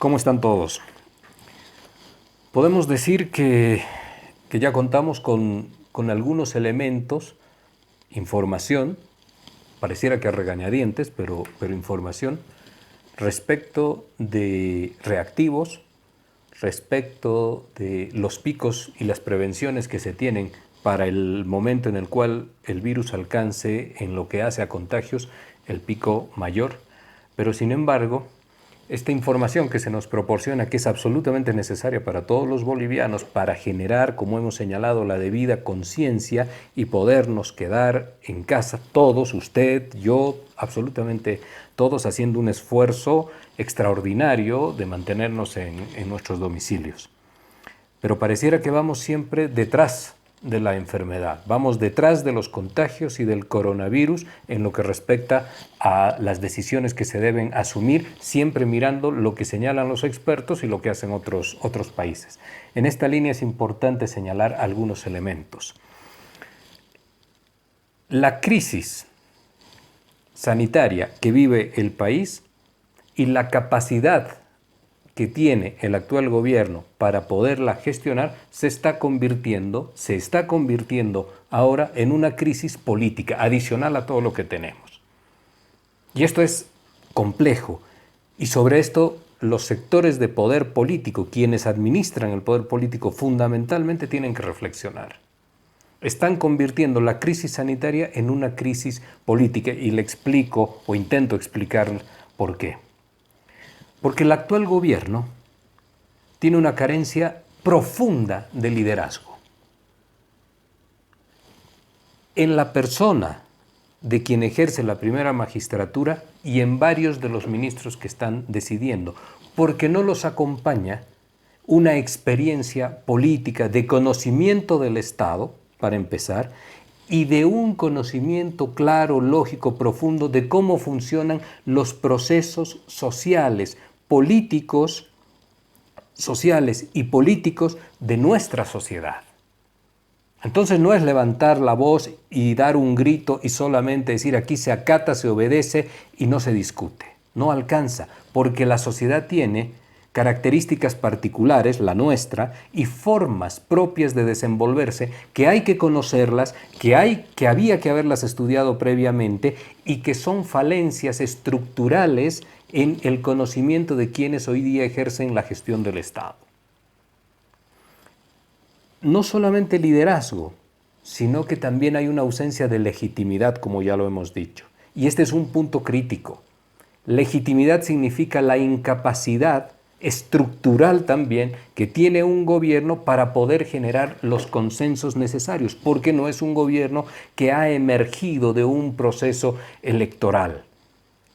¿Cómo están todos? Podemos decir que ya contamos con algunos elementos, información, pareciera que a regañadientes, pero información, respecto de reactivos, respecto de los picos y las prevenciones que se tienen para el momento en el cual el virus alcance en lo que hace a contagios el pico mayor. Pero sin embargo, esta información que se nos proporciona, que es absolutamente necesaria para todos los bolivianos para generar, como hemos señalado, la debida conciencia y podernos quedar en casa, todos, usted, yo, absolutamente todos, haciendo un esfuerzo extraordinario de mantenernos en nuestros domicilios. Pero pareciera que vamos siempre detrás de la enfermedad, vamos detrás de los contagios y del coronavirus en lo que respecta a las decisiones que se deben asumir, siempre mirando lo que señalan los expertos y lo que hacen otros países. En esta línea es importante señalar algunos elementos. La crisis sanitaria que vive el país y la capacidad que tiene el actual gobierno para poderla gestionar se está convirtiendo ahora en una crisis política adicional a todo lo que tenemos. Y esto es complejo, y sobre esto los sectores de poder político, quienes administran el poder político, fundamentalmente tienen que reflexionar. Están convirtiendo la crisis sanitaria en una crisis política, y le explico o intento explicar por qué. Porque el actual gobierno tiene una carencia profunda de liderazgo. En la persona de quien ejerce la primera magistratura y en varios de los ministros que están decidiendo, porque no los acompaña una experiencia política de conocimiento del Estado, para empezar, y de un conocimiento claro, lógico, profundo de cómo funcionan los procesos sociales, políticos, sociales y políticos de nuestra sociedad. Entonces no es levantar la voz y dar un grito y solamente decir aquí se acata, se obedece y no se discute. No alcanza, porque la sociedad tiene características particulares, la nuestra, y formas propias de desenvolverse que hay que conocerlas, que había que haberlas estudiado previamente y que son falencias estructurales en el conocimiento de quienes hoy día ejercen la gestión del Estado. No solamente liderazgo, sino que también hay una ausencia de legitimidad, como ya lo hemos dicho. Y este es un punto crítico. Legitimidad significa la incapacidad estructural también que tiene un gobierno para poder generar los consensos necesarios, porque no es un gobierno que ha emergido de un proceso electoral.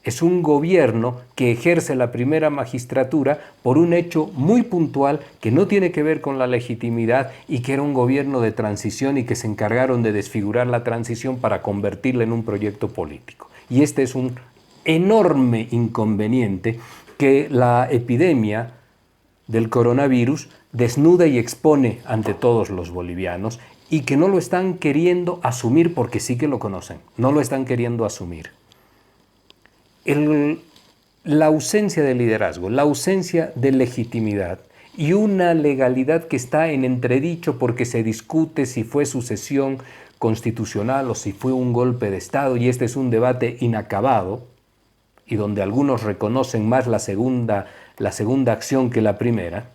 Es un gobierno que ejerce la primera magistratura por un hecho muy puntual que no tiene que ver con la legitimidad y que era un gobierno de transición y que se encargaron de desfigurar la transición para convertirla en un proyecto político. Y este es un enorme inconveniente que la epidemia del coronavirus desnuda y expone ante todos los bolivianos y que no lo están queriendo asumir porque sí que lo conocen, no lo están queriendo asumir. La ausencia de liderazgo, la ausencia de legitimidad y una legalidad que está en entredicho porque se discute si fue sucesión constitucional o si fue un golpe de Estado, y este es un debate inacabado y donde algunos reconocen más la segunda acción que la primera.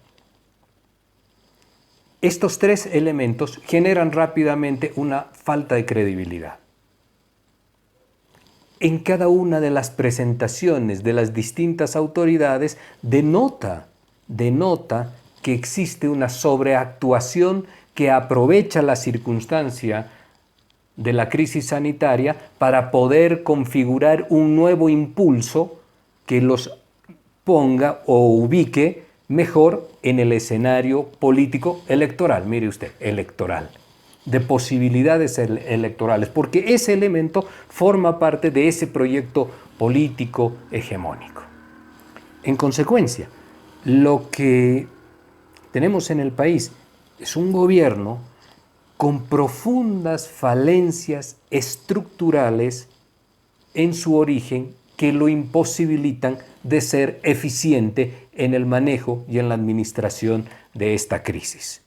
Estos tres elementos generan rápidamente una falta de credibilidad. En cada una de las presentaciones de las distintas autoridades denota que existe una sobreactuación que aprovecha la circunstancia de la crisis sanitaria para poder configurar un nuevo impulso que los ponga o ubique mejor en el escenario político electoral, mire usted, electoral, de posibilidades electorales, porque ese elemento forma parte de ese proyecto político hegemónico. En consecuencia, lo que tenemos en el país es un gobierno con profundas falencias estructurales en su origen que lo imposibilitan de ser eficiente en el manejo y en la administración de esta crisis.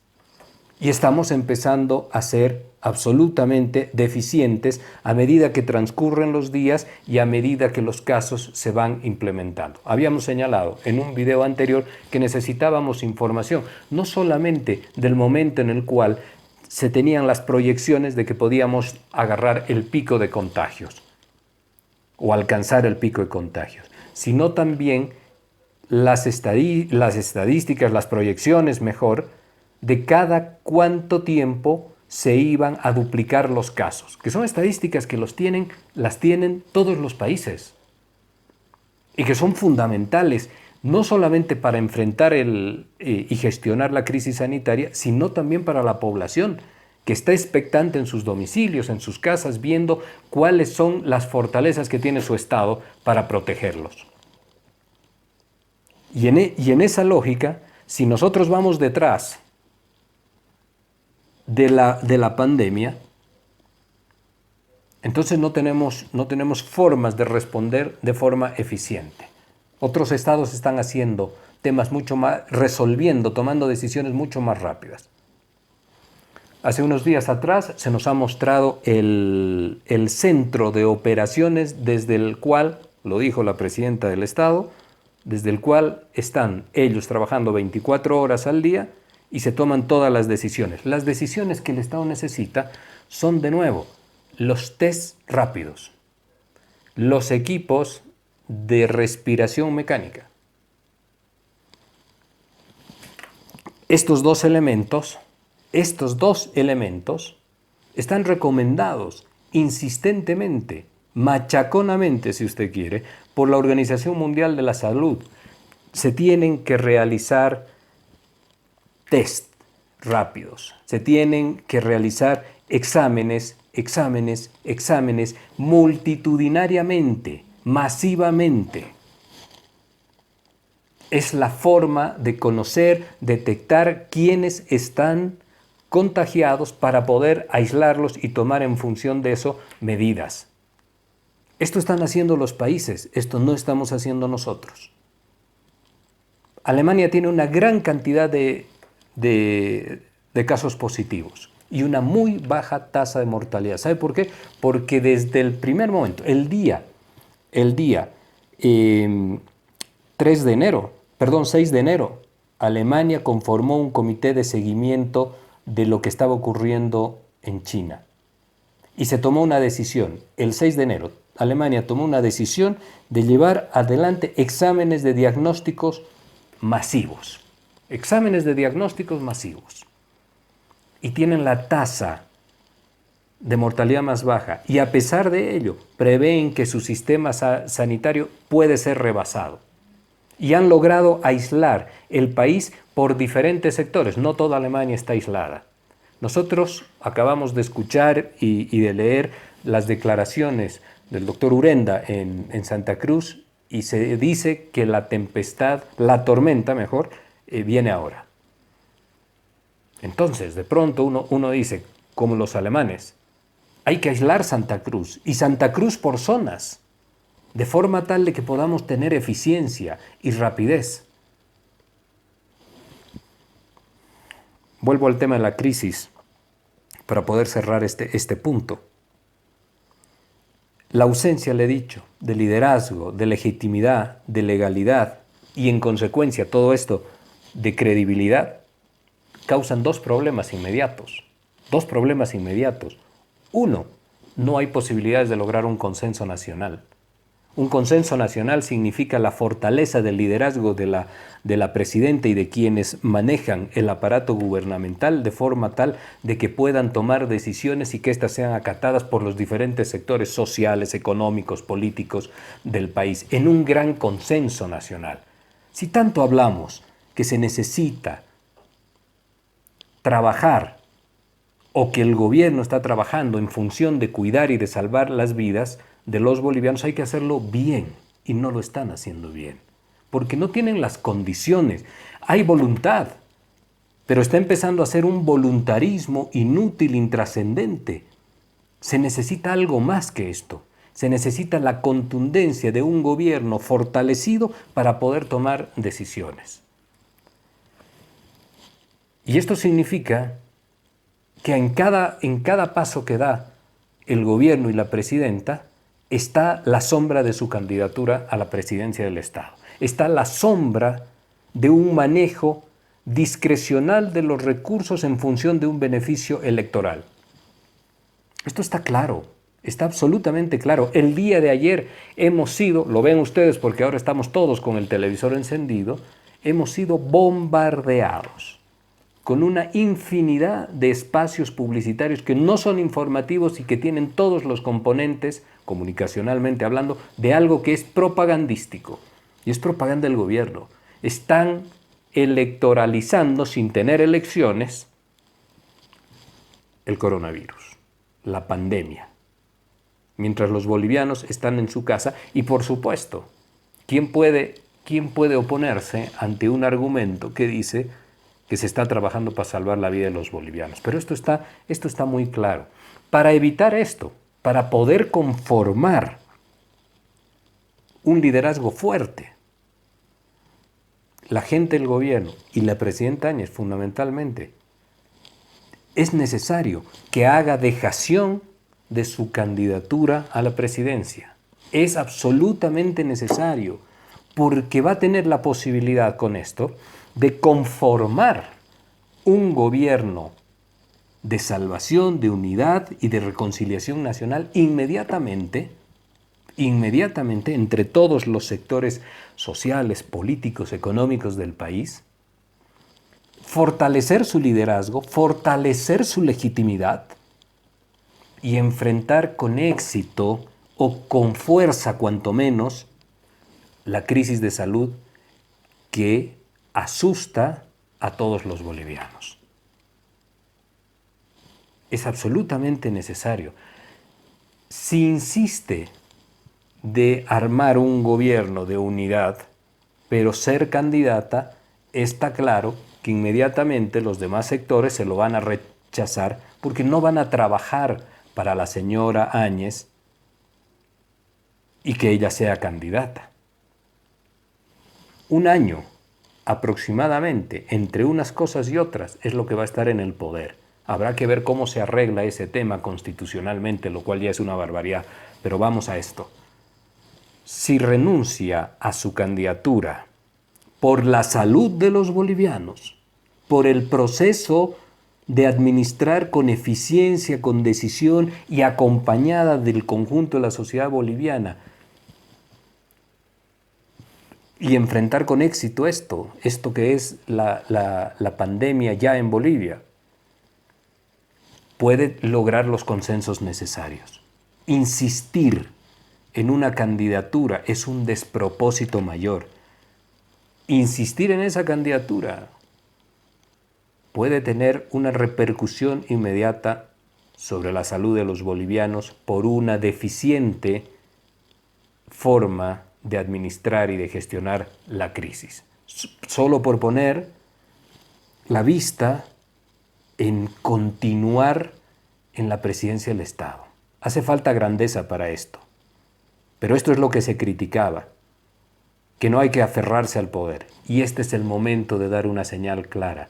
Y estamos empezando a ser absolutamente deficientes a medida que transcurren los días y a medida que los casos se van implementando. Habíamos señalado en un video anterior que necesitábamos información, no solamente del momento en el cual se tenían las proyecciones de que podíamos agarrar el pico de contagios o alcanzar el pico de contagios, sino también las estadísticas, las proyecciones mejor, de cada cuánto tiempo se iban a duplicar los casos, que son estadísticas que las tienen todos los países y que son fundamentales, no solamente para enfrentar y gestionar la crisis sanitaria, sino también para la población, que está expectante en sus domicilios, en sus casas, viendo cuáles son las fortalezas que tiene su Estado para protegerlos. Y en esa lógica, si nosotros vamos detrás de la pandemia, entonces no tenemos formas de responder de forma eficiente. Otros estados están haciendo temas mucho más, resolviendo, tomando decisiones mucho más rápidas. Hace unos días atrás se nos ha mostrado el centro de operaciones desde el cual, lo dijo la presidenta del Estado, desde el cual están ellos trabajando 24 horas al día y se toman todas las decisiones. Las decisiones que el Estado necesita son, de nuevo, los test rápidos, los equipos de respiración mecánica. Estos dos elementos están recomendados insistentemente, machaconamente, si usted quiere, por la Organización Mundial de la Salud. Se tienen que realizar test rápidos, se tienen que realizar exámenes multitudinariamente, masivamente. Es la forma de conocer, detectar quiénes están contagiados para poder aislarlos y tomar en función de eso medidas. Esto están haciendo los países, esto no estamos haciendo nosotros. Alemania tiene una gran cantidad de casos positivos y una muy baja tasa de mortalidad. ¿Sabe por qué? Porque desde el primer momento, el día 6 de enero, Alemania conformó un comité de seguimiento de lo que estaba ocurriendo en China. Y se tomó una decisión. El 6 de enero, Alemania tomó una decisión de llevar adelante exámenes de diagnósticos masivos. Exámenes de diagnósticos masivos. Y tienen la tasa de mortalidad más baja. Y a pesar de ello, prevén que su sistema sanitario puede ser rebasado. Y han logrado aislar el país por diferentes sectores. No toda Alemania está aislada. Nosotros acabamos de escuchar y de leer las declaraciones del doctor Urenda en Santa Cruz y se dice que la tormenta, viene ahora. Entonces, de pronto uno dice, como los alemanes, hay que aislar Santa Cruz y Santa Cruz por zonas, de forma tal de que podamos tener eficiencia y rapidez. Vuelvo al tema de la crisis para poder cerrar este punto. La ausencia, le he dicho, de liderazgo, de legitimidad, de legalidad y en consecuencia todo esto de credibilidad causan dos problemas inmediatos. Uno, no hay posibilidades de lograr un consenso nacional. Un consenso nacional significa la fortaleza del liderazgo de la presidenta y de quienes manejan el aparato gubernamental de forma tal de que puedan tomar decisiones y que éstas sean acatadas por los diferentes sectores sociales, económicos, políticos del país, en un gran consenso nacional. Si tanto hablamos que se necesita trabajar o que el gobierno está trabajando en función de cuidar y de salvar las vidas de los bolivianos, hay que hacerlo bien y no lo están haciendo bien, porque no tienen las condiciones. Hay voluntad, pero está empezando a ser un voluntarismo inútil, intrascendente. Se necesita algo más que esto. Se necesita la contundencia de un gobierno fortalecido para poder tomar decisiones. Y esto significa que en cada paso que da el gobierno y la presidenta está la sombra de su candidatura a la presidencia del Estado. Está la sombra de un manejo discrecional de los recursos en función de un beneficio electoral. Esto está claro, está absolutamente claro. El día de ayer hemos sido, lo ven ustedes porque ahora estamos todos con el televisor encendido, hemos sido bombardeados con una infinidad de espacios publicitarios que no son informativos y que tienen todos los componentes, comunicacionalmente hablando, de algo que es propagandístico. Y es propaganda del gobierno. Están electoralizando, sin tener elecciones, el coronavirus, la pandemia. Mientras los bolivianos están en su casa y, por supuesto, ¿quién puede oponerse ante un argumento que dice que se está trabajando para salvar la vida de los bolivianos? Pero esto está muy claro. Para evitar esto, para poder conformar un liderazgo fuerte, la gente del gobierno y la presidenta Áñez fundamentalmente, es necesario que haga dejación de su candidatura a la presidencia. Es absolutamente necesario, porque va a tener la posibilidad con esto de conformar un gobierno de salvación, de unidad y de reconciliación nacional inmediatamente entre todos los sectores sociales, políticos, económicos del país, fortalecer su liderazgo, fortalecer su legitimidad y enfrentar con éxito o con fuerza, cuanto menos, la crisis de salud que asusta a todos los bolivianos. Es absolutamente necesario. Si insiste de armar un gobierno de unidad, pero ser candidata, está claro que inmediatamente los demás sectores se lo van a rechazar porque no van a trabajar para la señora Áñez y que ella sea candidata. Un año aproximadamente entre unas cosas y otras es lo que va a estar en el poder. Habrá que ver cómo se arregla ese tema constitucionalmente, lo cual ya es una barbaridad, pero vamos a esto. Si renuncia a su candidatura por la salud de los bolivianos, por el proceso de administrar con eficiencia, con decisión y acompañada del conjunto de la sociedad boliviana, y enfrentar con éxito esto que es la pandemia ya en Bolivia, puede lograr los consensos necesarios. Insistir en una candidatura es un despropósito mayor. Insistir en esa candidatura puede tener una repercusión inmediata sobre la salud de los bolivianos por una deficiente forma de administrar y de gestionar la crisis. Solo por poner la vista en continuar en la presidencia del Estado. Hace falta grandeza para esto. Pero esto es lo que se criticaba, que no hay que aferrarse al poder. Y este es el momento de dar una señal clara.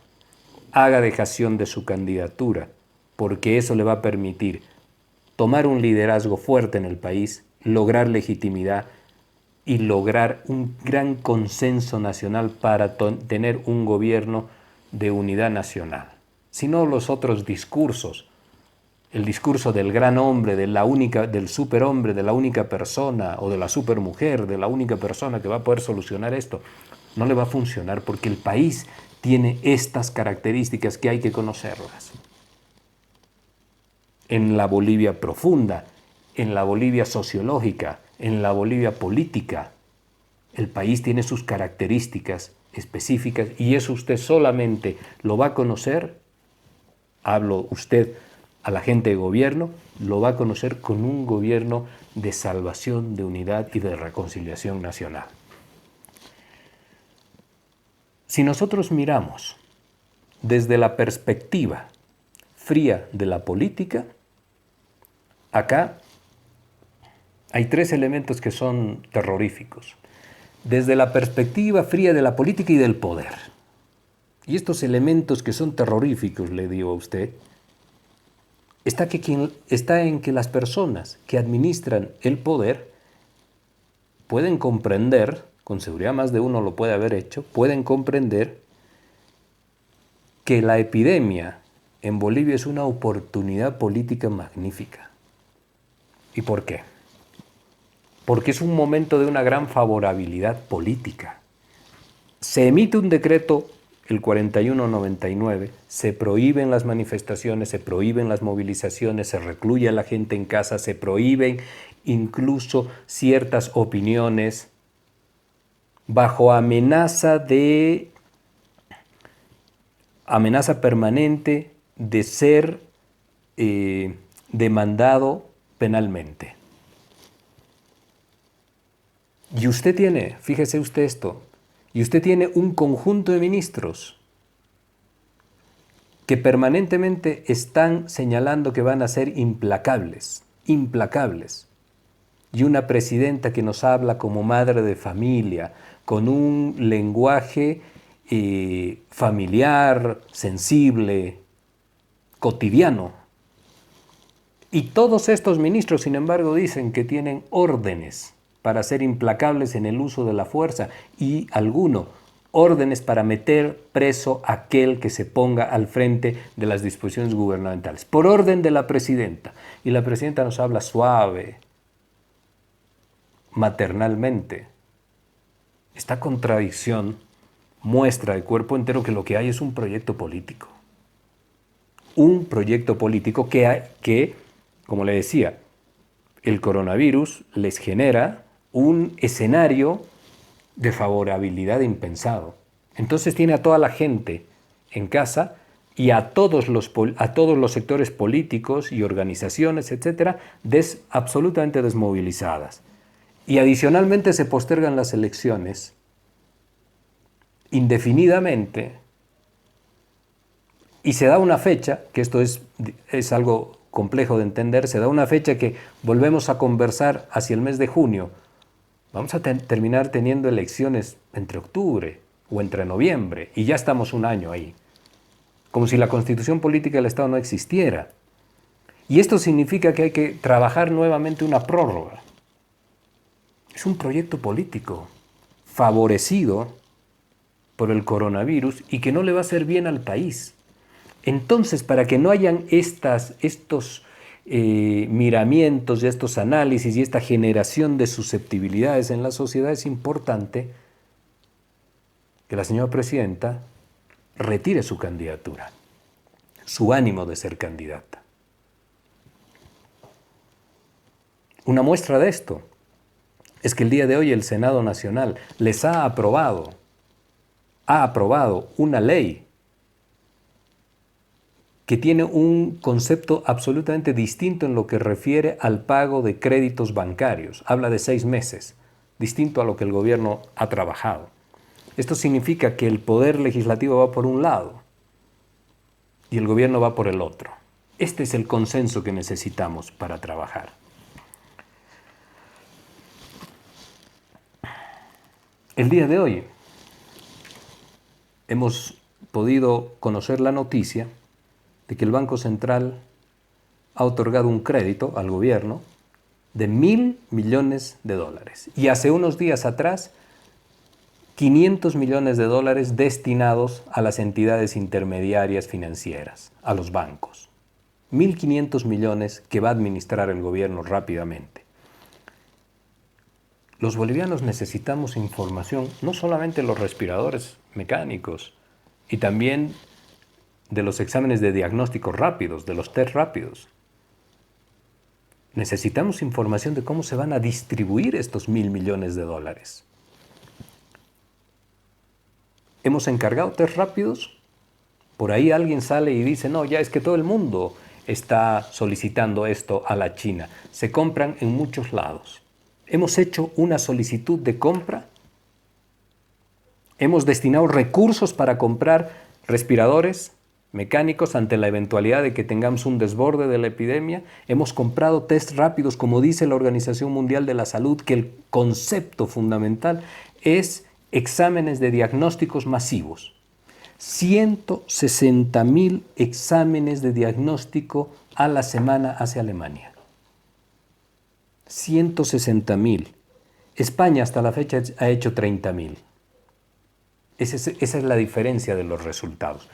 Haga dejación de su candidatura, porque eso le va a permitir tomar un liderazgo fuerte en el país, lograr legitimidad y lograr un gran consenso nacional para tener un gobierno de unidad nacional. Si no, los otros discursos, el discurso del gran hombre, del superhombre, de la única persona o de la supermujer, de la única persona que va a poder solucionar esto, no le va a funcionar porque el país tiene estas características que hay que conocerlas. En la Bolivia profunda, en la Bolivia sociológica, en la Bolivia política, el país tiene sus características específicas y eso usted solamente lo va a conocer, hablo usted a la gente de gobierno, lo va a conocer con un gobierno de salvación, de unidad y de reconciliación nacional. Si nosotros miramos desde la perspectiva fría de la política, acá hay tres elementos que son terroríficos. Desde la perspectiva fría de la política y del poder. Y estos elementos que son terroríficos, le digo a usted, está en que las personas que administran el poder pueden comprender, con seguridad más de uno lo puede haber hecho, pueden comprender que la epidemia en Bolivia es una oportunidad política magnífica. ¿Y por qué? Porque es un momento de una gran favorabilidad política. Se emite un decreto, el 4199, se prohíben las manifestaciones, se prohíben las movilizaciones, se recluye a la gente en casa, se prohíben incluso ciertas opiniones bajo amenaza permanente de ser demandado penalmente. Y usted tiene, fíjese usted esto, y usted tiene un conjunto de ministros que permanentemente están señalando que van a ser implacables, implacables. Y una presidenta que nos habla como madre de familia, con un lenguaje familiar, sensible, cotidiano. Y todos estos ministros, sin embargo, dicen que tienen órdenes para ser implacables en el uso de la fuerza y órdenes para meter preso a aquel que se ponga al frente de las disposiciones gubernamentales, por orden de la presidenta. Y la presidenta nos habla suave, maternalmente. Esta contradicción muestra de cuerpo entero que lo que hay es un proyecto político. Un proyecto político que, como le decía, el coronavirus les genera un escenario de favorabilidad impensado. Entonces tiene a toda la gente en casa y a todos los sectores políticos y organizaciones, etcétera, absolutamente desmovilizadas. Y adicionalmente se postergan las elecciones indefinidamente y se da una fecha, que esto es algo complejo de entender, se da una fecha que volvemos a conversar hacia el mes de junio. Vamos a terminar teniendo elecciones entre octubre o entre noviembre y ya estamos un año ahí, como si la constitución política del Estado no existiera. Y esto significa que hay que trabajar nuevamente una prórroga. Es un proyecto político favorecido por el coronavirus y que no le va a hacer bien al país. Entonces, para que no hayan estos miramientos y estos análisis y esta generación de susceptibilidades en la sociedad, es importante que la señora presidenta retire su candidatura, su ánimo de ser candidata. Una muestra de esto es que el día de hoy el Senado Nacional les ha aprobado una ley que tiene un concepto absolutamente distinto en lo que refiere al pago de créditos bancarios. Habla de 6 meses, distinto a lo que el gobierno ha trabajado. Esto significa que el poder legislativo va por un lado y el gobierno va por el otro. Este es el consenso que necesitamos para trabajar. El día de hoy hemos podido conocer la noticia de que el Banco Central ha otorgado un crédito al gobierno de $1.000 millones. Y hace unos días atrás, $500 millones destinados a las entidades intermediarias financieras, a los bancos. 1.500 millones que va a administrar el gobierno rápidamente. Los bolivianos necesitamos información, no solamente de los respiradores mecánicos, y también de los exámenes de diagnóstico rápidos, de los test rápidos. Necesitamos información de cómo se van a distribuir estos $1.000 millones. Hemos encargado test rápidos, por ahí alguien sale y dice, no, ya es que todo el mundo está solicitando esto a la China. Se compran en muchos lados. Hemos hecho una solicitud de compra, hemos destinado recursos para comprar respiradores mecánicos ante la eventualidad de que tengamos un desborde de la epidemia. Hemos comprado test rápidos, como dice la Organización Mundial de la Salud, que el concepto fundamental es exámenes de diagnósticos masivos. 160.000 exámenes de diagnóstico a la semana hacia Alemania. 160.000. España hasta la fecha ha hecho 30.000. Esa es la diferencia de los resultados.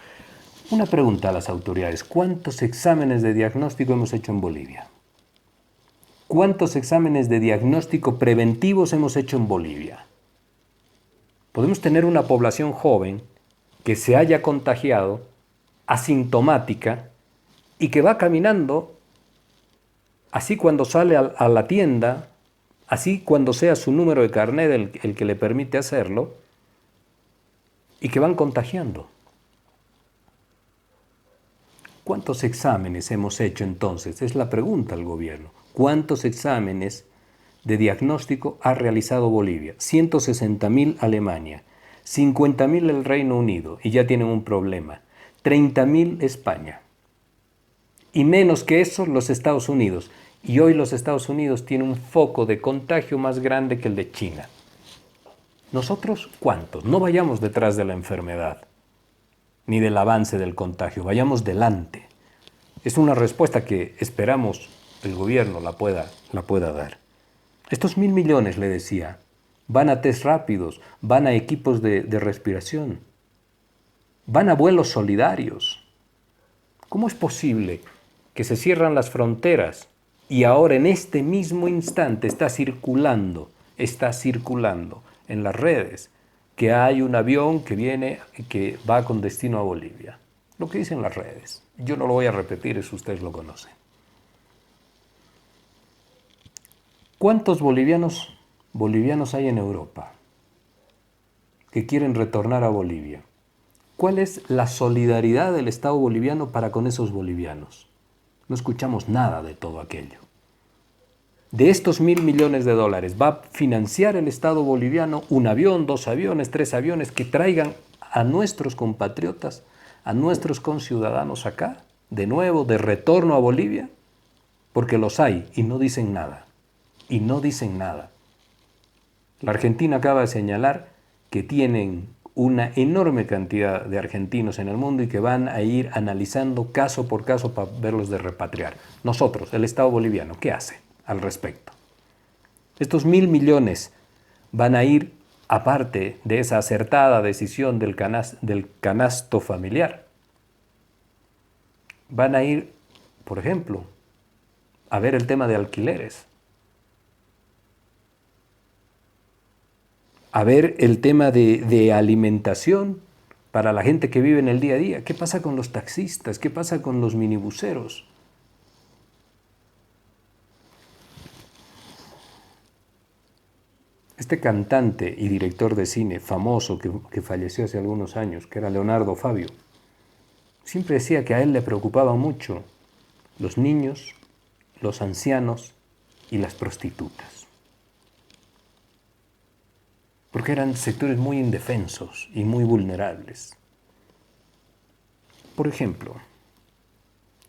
Una pregunta a las autoridades: ¿cuántos exámenes de diagnóstico hemos hecho en Bolivia? ¿Cuántos exámenes de diagnóstico preventivos hemos hecho en Bolivia? Podemos tener una población joven que se haya contagiado, asintomática, y que va caminando, así cuando sale a la tienda, así cuando sea su número de carnet el que le permite hacerlo, y que van contagiando. ¿Cuántos exámenes hemos hecho entonces? Es la pregunta al gobierno. ¿Cuántos exámenes de diagnóstico ha realizado Bolivia? 160.000 Alemania, 50.000 el Reino Unido, y ya tienen un problema. 30.000 España. Y menos que eso los Estados Unidos. Y hoy los Estados Unidos tienen un foco de contagio más grande que el de China. ¿Nosotros cuántos? No vayamos detrás de la enfermedad, ni del avance del contagio, vayamos delante. Es una respuesta que esperamos el gobierno la pueda dar. Estos 1.000 millones, le decía, van a test rápidos, van a equipos de respiración, van a vuelos solidarios. ¿Cómo es posible que se cierran las fronteras y ahora en este mismo instante está circulando en las redes que hay un avión que va con destino a Bolivia? Lo que dicen las redes. Yo no lo voy a repetir, eso ustedes lo conocen. ¿Cuántos bolivianos hay en Europa que quieren retornar a Bolivia? ¿Cuál es la solidaridad del Estado boliviano para con esos bolivianos? No escuchamos nada de todo aquello. De estos 1.000 millones de dólares, ¿va a financiar el Estado boliviano un avión, 2 aviones, 3 aviones que traigan a nuestros compatriotas, a nuestros conciudadanos acá, de nuevo, de retorno a Bolivia? Porque los hay y no dicen nada. Y no dicen nada. La Argentina acaba de señalar que tienen una enorme cantidad de argentinos en el mundo y que van a ir analizando caso por caso para verlos de repatriar. Nosotros, el Estado boliviano, ¿qué hace al respecto? Estos 1.000 millones van a ir, aparte de esa acertada decisión del canasto familiar, van a ir, por ejemplo, a ver el tema de alquileres, a ver el tema de alimentación para la gente que vive en el día a día. ¿Qué pasa con los taxistas? ¿Qué pasa con los minibuseros? Este cantante y director de cine famoso que falleció hace algunos años, que era Leonardo Fabio, siempre decía que a él le preocupaban mucho los niños, los ancianos y las prostitutas, porque eran sectores muy indefensos y muy vulnerables. Por ejemplo,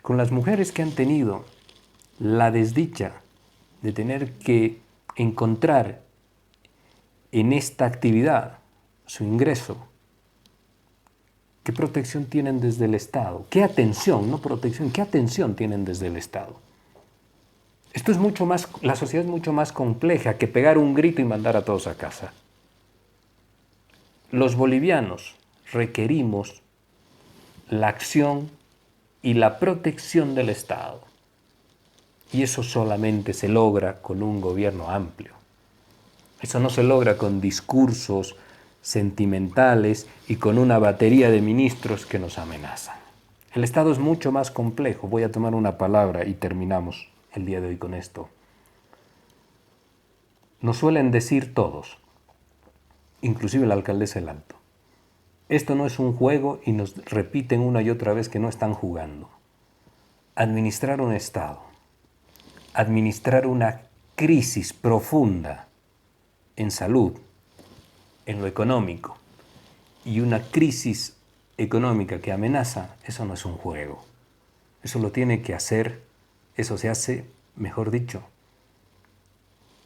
con las mujeres que han tenido la desdicha de tener que encontrar en esta actividad su ingreso, ¿qué protección tienen desde el Estado? ¿Qué atención, no protección, qué atención tienen desde el Estado? Esto es mucho más, la sociedad es mucho más compleja que pegar un grito y mandar a todos a casa. Los bolivianos requerimos la acción y la protección del Estado. Y eso solamente se logra con un gobierno amplio. Eso no se logra con discursos sentimentales y con una batería de ministros que nos amenazan. El Estado es mucho más complejo. Voy a tomar una palabra y terminamos el día de hoy con esto. Nos suelen decir todos, inclusive la alcaldesa del Alto, esto no es un juego, y nos repiten una y otra vez que no están jugando. Administrar un Estado, administrar una crisis profunda en salud, en lo económico, y una crisis económica que amenaza, eso no es un juego. Eso lo tiene que hacer, eso se hace, mejor dicho,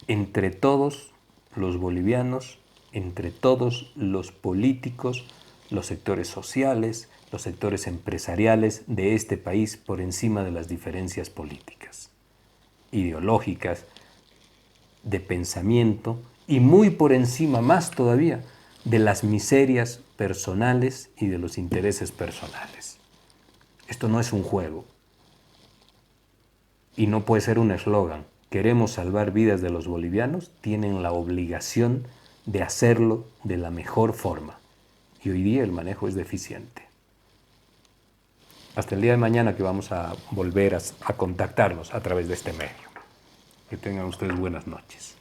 entre todos los bolivianos, entre todos los políticos, los sectores sociales, los sectores empresariales de este país por encima de las diferencias políticas, ideológicas, de pensamiento y muy por encima, más todavía, de las miserias personales y de los intereses personales. Esto no es un juego y no puede ser un eslogan. Queremos salvar vidas de los bolivianos, tienen la obligación de hacerlo de la mejor forma. Y hoy día el manejo es deficiente. Hasta el día de mañana que vamos a volver a contactarnos a través de este medio. Que tengan ustedes buenas noches.